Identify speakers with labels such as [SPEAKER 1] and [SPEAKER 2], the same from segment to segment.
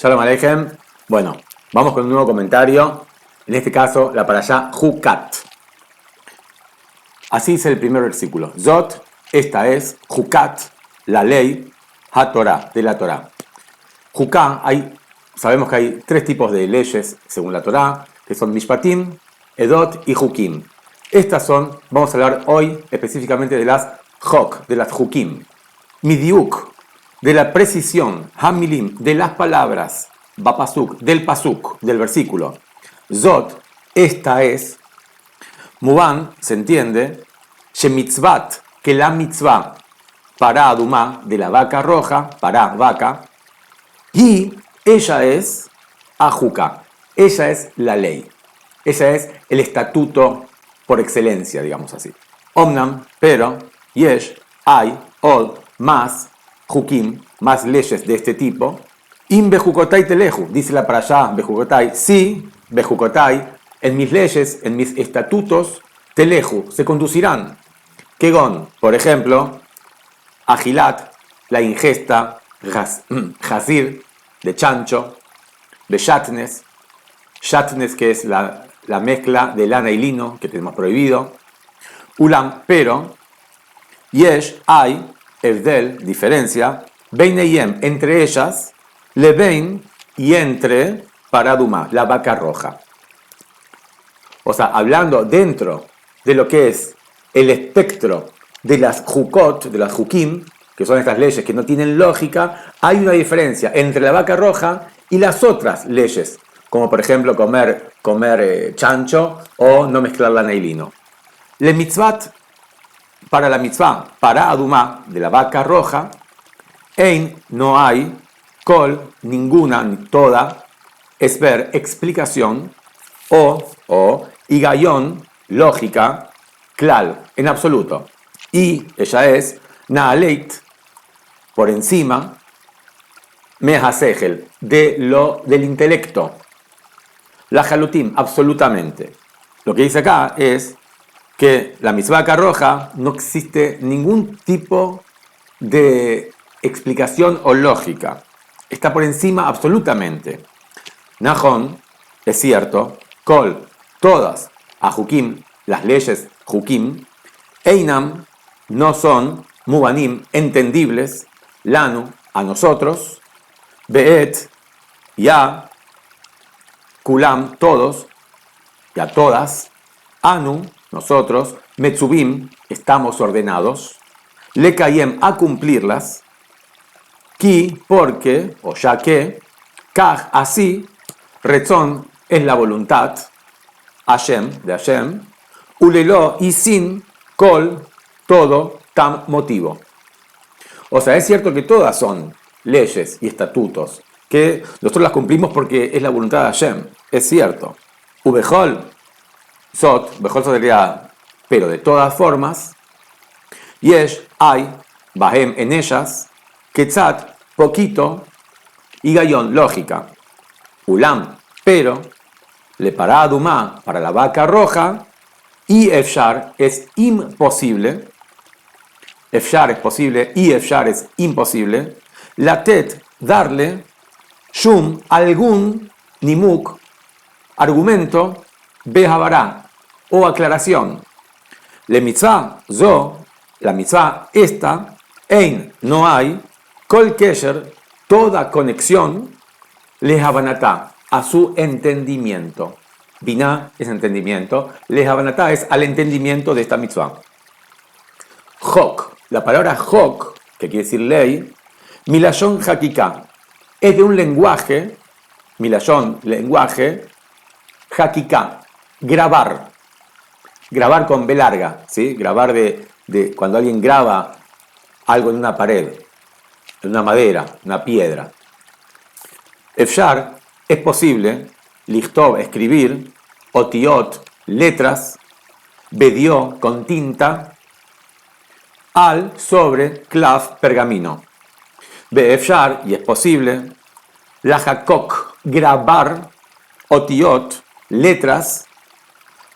[SPEAKER 1] Shalom Aleichem. Bueno, vamos con un nuevo comentario. En este caso, la parashá Hukat. Así dice el primer versículo. Zot, esta es Hukat, la ley, HaTorah, de la Torah. Huká, sabemos que hay tres tipos de leyes según la Torah, que son Mishpatim, Edot y Hukim. Estas son, vamos a hablar hoy específicamente de las Hok, de las Hukim. Midiuk, de la precisión, Hamilim, de las palabras, Bapasuk, del pasuk, del versículo. Zot, esta es, Muban, se entiende, Shemitzvat, que la mitzvah, para Adumá, de la vaca roja, para vaca, y ella es Ajuka, ella es la ley, ella es el estatuto por excelencia, digamos así. Omnam, pero, yesh, hay, od, más, Hukim, más leyes de este tipo. Im bejukotai teleju, dice la parashá bejukotai, sí, bejukotai, en mis leyes, en mis estatutos, teleju, se conducirán. Kegon, por ejemplo, agilat, la ingesta, jazir, de chancho, beshatnes, shatnes, que es la mezcla de lana y lino, que tenemos prohibido, ulam, pero, yesh, hay, evdel, diferencia, beineyem, entre ellas, lebein, y entre, paraduma, la vaca roja. O sea, hablando dentro de lo que es el espectro de las jukot, de las jukim, que son estas leyes que no tienen lógica, hay una diferencia entre la vaca roja y las otras leyes, como por ejemplo comer chancho o no mezclar lana y lino. Le mitzvat, para la mitzvah, para adumá, de la vaca roja, ein, no hay, kol, ninguna, ni toda, esber, explicación, o higayón, lógica, klal, en absoluto. Y ella es naaleit, por encima, mehasegel, del intelecto. La jalutim, absolutamente. Lo que dice acá es que la mitzvah roja no existe ningún tipo de explicación o lógica. Está por encima absolutamente. Nahon, es cierto, kol, todas, a Hukim, las leyes Hukim, Einam, no son, Mubanim, entendibles, Lanu, a nosotros, Beet, ya, Kulam, todos, y a todas, Anu, nosotros, Metzubim, estamos ordenados, Lekayem, a cumplirlas, Ki, porque, o ya que, Kaj, así, Retzon, es la voluntad, Hashem, de Hashem, Ulelo, y sin, Kol, todo, Tam, motivo. O sea, es cierto que todas son leyes y estatutos, que nosotros las cumplimos porque es la voluntad de Hashem, es cierto. Ubejol, Sot, Bejol sería, pero de todas formas, Yesh, hay, Bahem, en ellas, Ketzat, poquito, y Gayón, lógica. Ulam, pero, le para Adumá, para la vaca roja, y Efshar es imposible. Efshar es posible y Efshar es imposible. Latet, darle, Shum, algún, Nimuk, argumento, Behabará, o aclaración. Le mitzvah, zo, la mitzvah, esta, ein, no hay, kol kesher, toda conexión, le habanatá, a su entendimiento. Binah es entendimiento, le habanatá es al entendimiento de esta mitzvah. Hok, la palabra hok, que quiere decir ley, milashon hakika, es de un lenguaje, milashon, lenguaje, hakika, grabar con B larga, ¿sí? Grabar de cuando alguien graba algo en una pared, en una madera, una piedra. Efshar, es posible, lichtov, escribir, otiot, letras, bedió, con tinta, al, sobre, klav, pergamino. Beefshar, y es posible, lajacok, grabar, otiot, letras,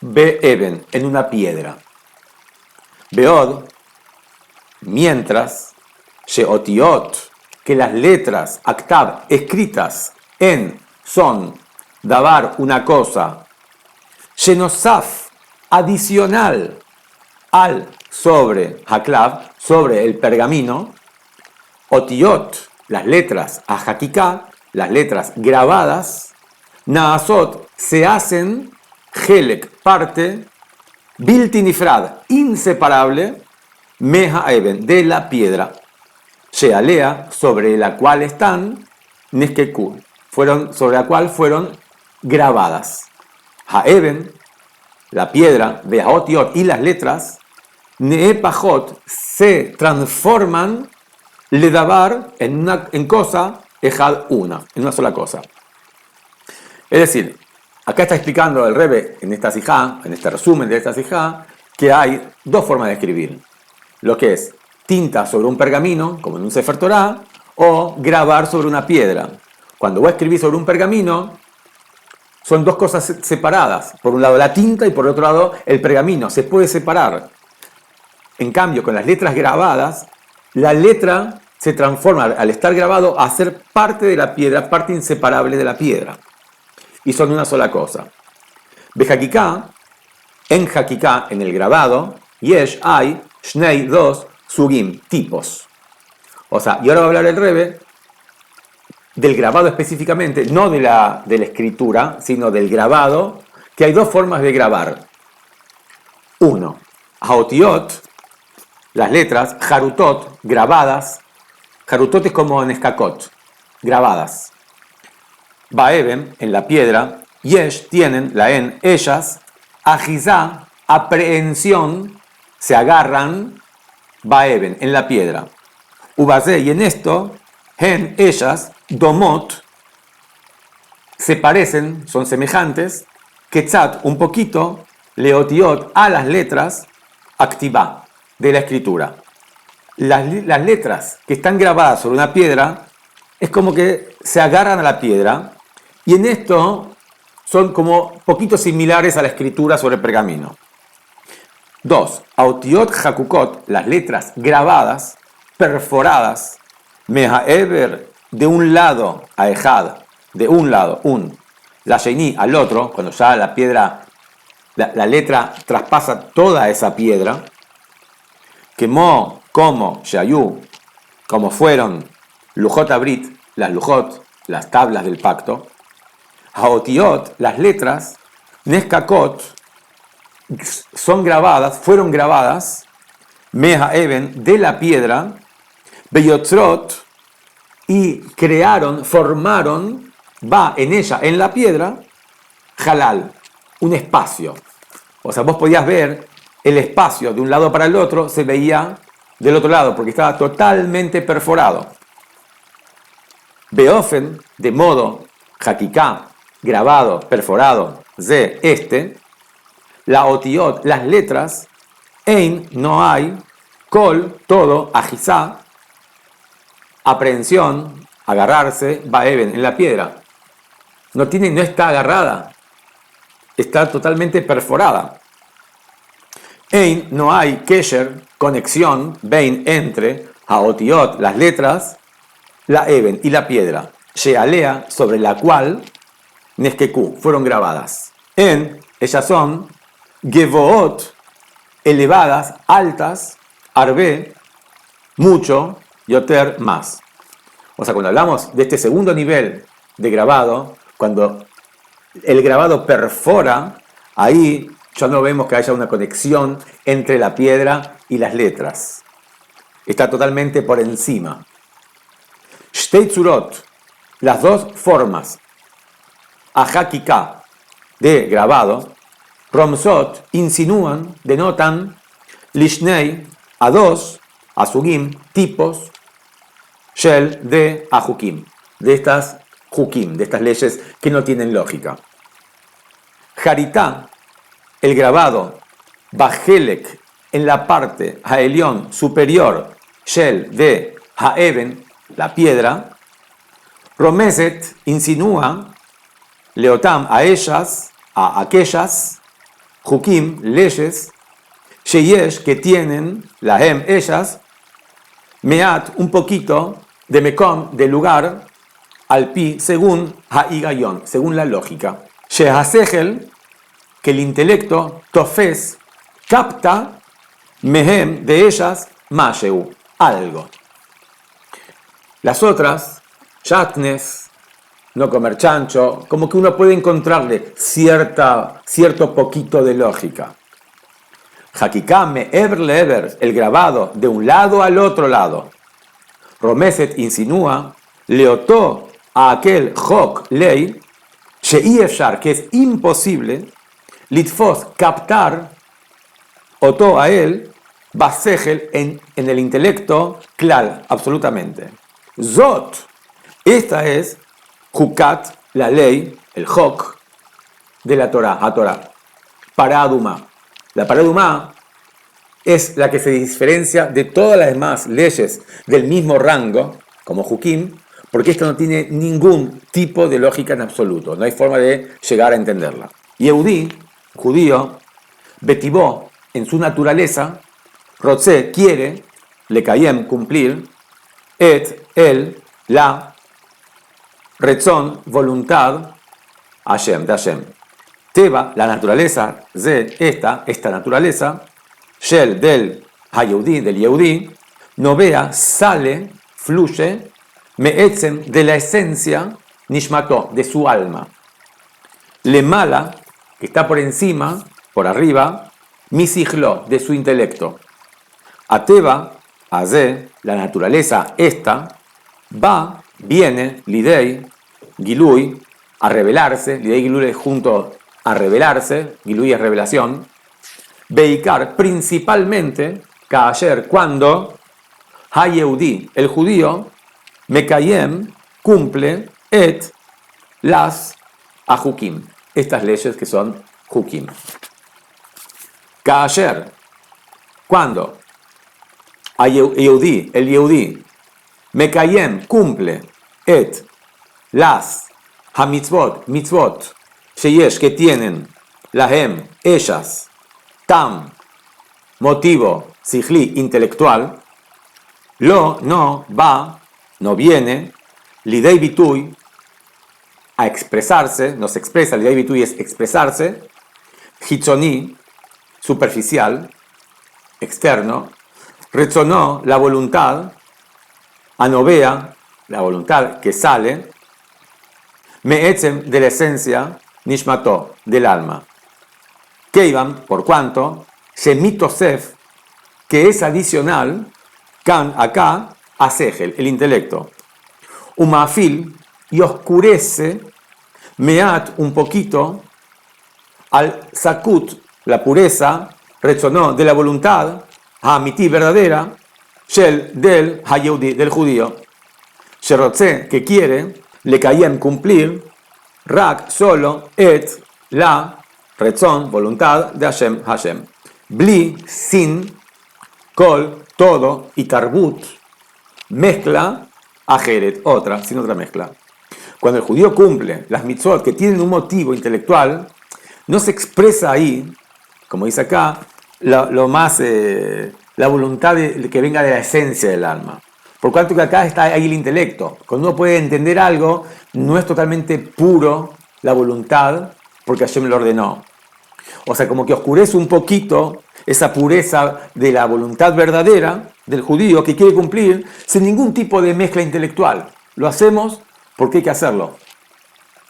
[SPEAKER 1] beeben, en una piedra. Beod, mientras, sheotiot, que las letras, aktab, escritas, son davar una cosa, shenosaf, adicional al sobre haklav, sobre el pergamino, otiot, las letras a hakika, las letras grabadas, naasot, se hacen, helek, parte, bilti nifrad, inseparable, meha eben, de la piedra, shealea, sobre la cual están, neskeku, sobre la cual fueron grabadas. Haeben, la piedra, vehaotiot y las letras, neepajot, se transforman, ledavar, en cosa, ejad una, en una sola cosa. Es decir, acá está explicando el Rebbe en esta sijá, en este resumen de esta sijá, que hay dos formas de escribir. Lo que es tinta sobre un pergamino, como en un Sefer Torah, o grabar sobre una piedra. Cuando vos escribís sobre un pergamino, son dos cosas separadas. Por un lado la tinta y por otro lado el pergamino. Se puede separar. En cambio, con las letras grabadas, la letra se transforma, al estar grabado, a ser parte de la piedra, parte inseparable de la piedra. Y son una sola cosa. Bejakiká, en Hakiká, en el grabado, yesh, hay, shnei, dos, sugim, tipos. O sea, y ahora va a hablar el Rebbe del grabado específicamente, no de la escritura, sino del grabado, que hay dos formas de grabar. Uno, haotiot, las letras, harutot, grabadas. Harutot es como en escacot, grabadas. Baeben, en la piedra. Yesh, tienen, la en, ellas. Ajizá, aprehensión, se agarran. Baeben, en la piedra. Ubazé, y en esto, hen, ellas, domot, se parecen, son semejantes. Ketzat, un poquito. Leotiot, a las letras. Activá, de la escritura. Las letras que están grabadas sobre una piedra es como que se agarran a la piedra y en esto son como poquito similares a la escritura sobre el pergamino. 2. Autiot hakukot, las letras grabadas, perforadas, mehaeber, de un lado a ejad, de un lado, la sheini al otro, cuando ya la piedra, la letra traspasa toda esa piedra, quemó, como, shayu, como fueron, lujot abrit, las lujot, las tablas del pacto, haotiot, las letras, neskakot, son grabadas, fueron grabadas, meha eben, de la piedra, beyotrot, y crearon, formaron, va en ella, en la piedra, halal, un espacio. O sea, vos podías ver el espacio de un lado para el otro, se veía del otro lado, porque estaba totalmente perforado. Beofen, de modo, hakiká, grabado, perforado, ze, la otiot, las letras, ein, no hay, kol, todo, ajizá, aprehensión, agarrarse, baeben, en la piedra. No está agarrada, está totalmente perforada. Ein, no hay, kesher, conexión, bein, entre, haotiot, las letras, la eben y la piedra, shealea, sobre la cual, neskeku, fueron grabadas. Ellas son, gevoot, elevadas, altas, arbe, mucho, yoter, más. O sea, cuando hablamos de este segundo nivel de grabado, cuando el grabado perfora, ahí ya no vemos que haya una conexión entre la piedra y las letras. Está totalmente por encima. Shtei tzurot, las dos formas. Ahakiká, de grabado. Romsot, insinúan, denotan. Lishnei, a dos. Asugim, tipos. Shel, de ajukim, de estas jukim, de estas leyes que no tienen lógica. Haritá, el grabado, Bajelek, en la parte, Haelión, superior, Shel, de Haeben, la piedra. Romeset, insinúa, Leotam, a ellas, a aquellas, Jukim, leyes, Sheyesh, que tienen, Lahem, ellas, Meat, un poquito, de Mekom, de lugar, al pi, según ha'igayón, según la lógica. Shehasechel, que el intelecto, tofes, capta, mehem, de ellas, masheu, algo. Las otras, shatnes, no comer chancho, como que uno puede encontrarle cierto poquito de lógica. Hakikame, ever lever, el grabado de un lado al otro lado. Romeset insinúa, leotó a aquel Hok ley, She'iefshar, que es imposible, litfos, captar, otó a él, basegel, en el intelecto, claro, absolutamente. Zot, esta es Hukat, la ley, el Hok, de la Torah, a Torah. Paraduma. La paraduma es la que se diferencia de todas las demás leyes del mismo rango, como Hukim, porque esta no tiene ningún tipo de lógica en absoluto, no hay forma de llegar a entenderla. Yehudí, judío, betivó, en su naturaleza, Rotze, quiere, le kayem, cumplir, él, la, retzon, voluntad, Hashem, de Hashem. Teba, la naturaleza, ze, esta naturaleza, shel, del hayehudí, del yehudí, novea, sale, fluye, me'etzem, de la esencia, nishmato, de su alma. Le mala, que está por encima, por arriba, misijlo, de su intelecto. Ateba, azé, la naturaleza, esta, va, viene, lidei, gilui, a revelarse, lidei gilui junto a revelarse, gilui es revelación, beikar, principalmente, ka'asher, cuando, hayehudí, el judío, mekayem, cumple, las, ajukim, estas leyes que son hukim. Ka'asher, cuando, el yehudí, mekayem, cumple, las, mitzvot, sheyesh, que tienen, lahem, ellas, tam, motivo, sijli, intelectual, no, va, no viene, lidei bitui, a expresarse, no se expresa, lidei bitui es expresarse, hitzoni, superficial, externo, rezonó, la voluntad, anovea, la voluntad que sale, me'etzem, de la esencia, nishmato, del alma. Keivan, por cuanto, shemitosef, que es adicional, kan, acá, a segel, el intelecto. Umafil, y oscurece, meat, un poquito, al sakut, la pureza, rezonó, de la voluntad, hamiti, verdadera, shel, del hayehudi, del judío, sherotze, que quiere, le kayem, cumplir, rak, solo, la, rezón, voluntad, de Hashem. Bli, sin, kol, todo, y tarbut, mezcla, ajeret, sin otra mezcla. Cuando el judío cumple las mitzvot que tienen un motivo intelectual, no se expresa ahí, como dice acá, la voluntad que venga de la esencia del alma. Por cuanto que acá está ahí el intelecto. Cuando uno puede entender algo, no es totalmente puro la voluntad, porque Hashem lo ordenó. O sea, como que oscurece un poquito esa pureza de la voluntad verdadera del judío que quiere cumplir sin ningún tipo de mezcla intelectual. Lo hacemos porque hay que hacerlo.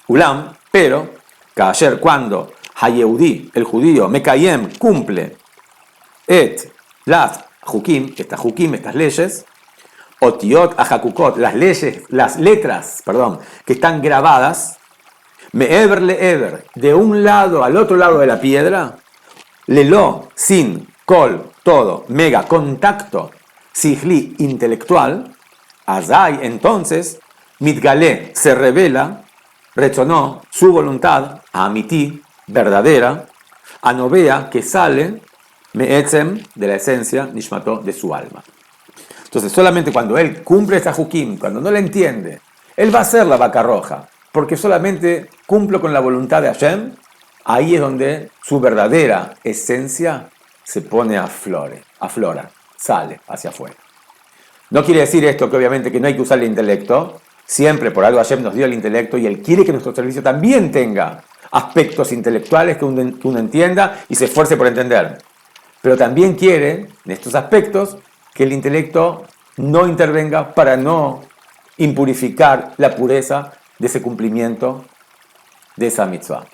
[SPEAKER 1] Ulam, pero, ayer cuando hayehudí, el judío, mekayem, cumple, las hukim, estas leyes, otiot, ajakukot, las letras, que están grabadas, me'ever le'ever, de un lado al otro lado de la piedra, lelo, sin, kol, todo, mega, contacto, sijli, intelectual, azai, entonces, mitgalé, se revela, rezonó, su voluntad, amití, verdadera, anovea, que sale, me'etzem, de la esencia, nishmato, de su alma. Entonces, solamente cuando él cumple esta hukim, cuando no la entiende, él va a hacer la vaca roja, porque solamente cumplo con la voluntad de Hashem, ahí es donde su verdadera esencia se pone aflora, sale hacia afuera. No quiere decir esto que obviamente que no hay que usar el intelecto, Siempre por algo Hashem nos dio el intelecto y Él quiere que nuestro servicio también tenga aspectos intelectuales que uno entienda y se esfuerce por entender. Pero también quiere, en estos aspectos, que el intelecto no intervenga para no impurificar la pureza de ese cumplimiento de esa mitzvah.